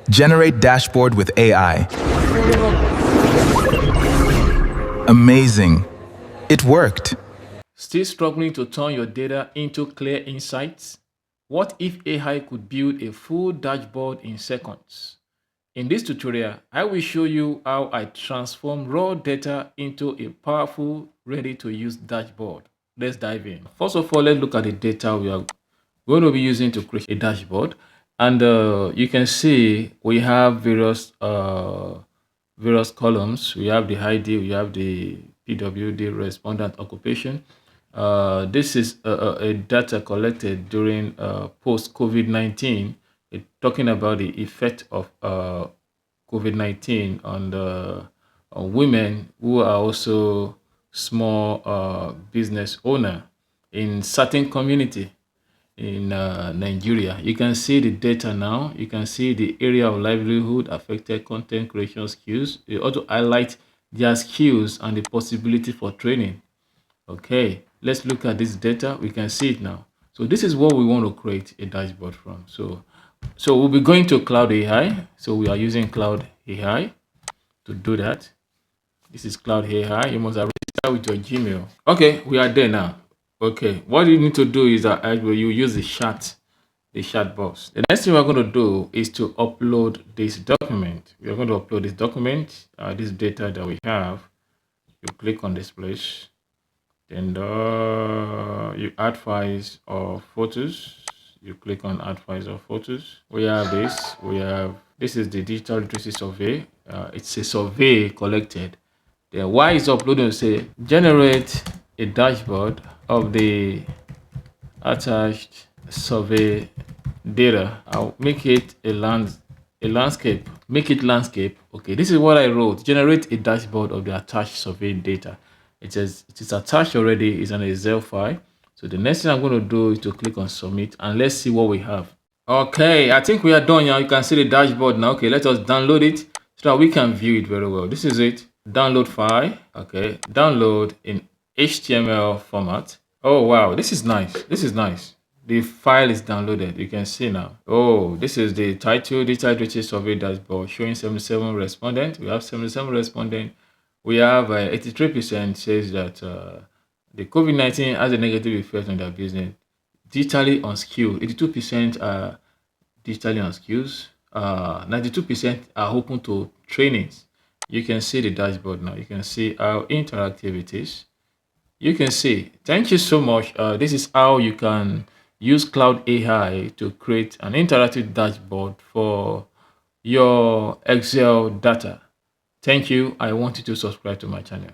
Generate dashboard with AI. Amazing. It worked. Still struggling to turn your data into clear insights? What if AI could build a full dashboard in seconds? In this tutorial, I will show you how I transform raw data into a powerful, ready-to-use dashboard. Let's dive in. First of all, let's look at the data we are going to be using to create a dashboard. And you can see we have various columns. We have the ID, we have the PWD, respondent occupation. This is a data collected during post-COVID-19, talking about the effect of COVID-19 on women who are also small business owner in certain community in Nigeria. You can see the data now. You can see the area of livelihood affected, content creation skills. They also highlight their skills and the possibility for training. Okay, let's look at this data. We can see it now. So this is what we want to create a dashboard from. So we'll be going to Claude AI. So we are using Claude AI to do that. This is Claude AI. You must have registered with your Gmail. Okay, we are there now. Okay, what you need to do is that you use the chat box. The next thing we're going to do is to upload this document. We are going to upload this document, this data that we have. You click on this place, then you add files or photos. You click on add files or photos. We have this. This is the digital literacy survey. It's a survey collected. Then why is uploading? Say generate a dashboard of the attached survey data. I'll make it a landscape. Make it landscape. Okay, this is what I wrote. Generate a dashboard of the attached survey data. It is attached already. It's an Excel file. So the next thing I'm going to do is to click on submit, and let's see what we have. Okay, I think we are done now. You can see the dashboard now. Okay, let us download it so that we can view it very well. This is it. Download file. Okay, download in HTML format. Oh wow, this is nice. This is nice. The file is downloaded. You can see now. Oh, this is the title, digital literacy survey dashboard showing 77 respondents. We have 77 respondents. We have 83% says that the COVID-19 has a negative effect on their business. Digitally unskilled. 82% are digitally unskilled. 92% are open to trainings. You can see the dashboard now. You can see how interactive it is. You can see. Thank you so much. This is how you can use Claude AI to create an interactive dashboard for your Excel data. Thank you. I want you to subscribe to my channel.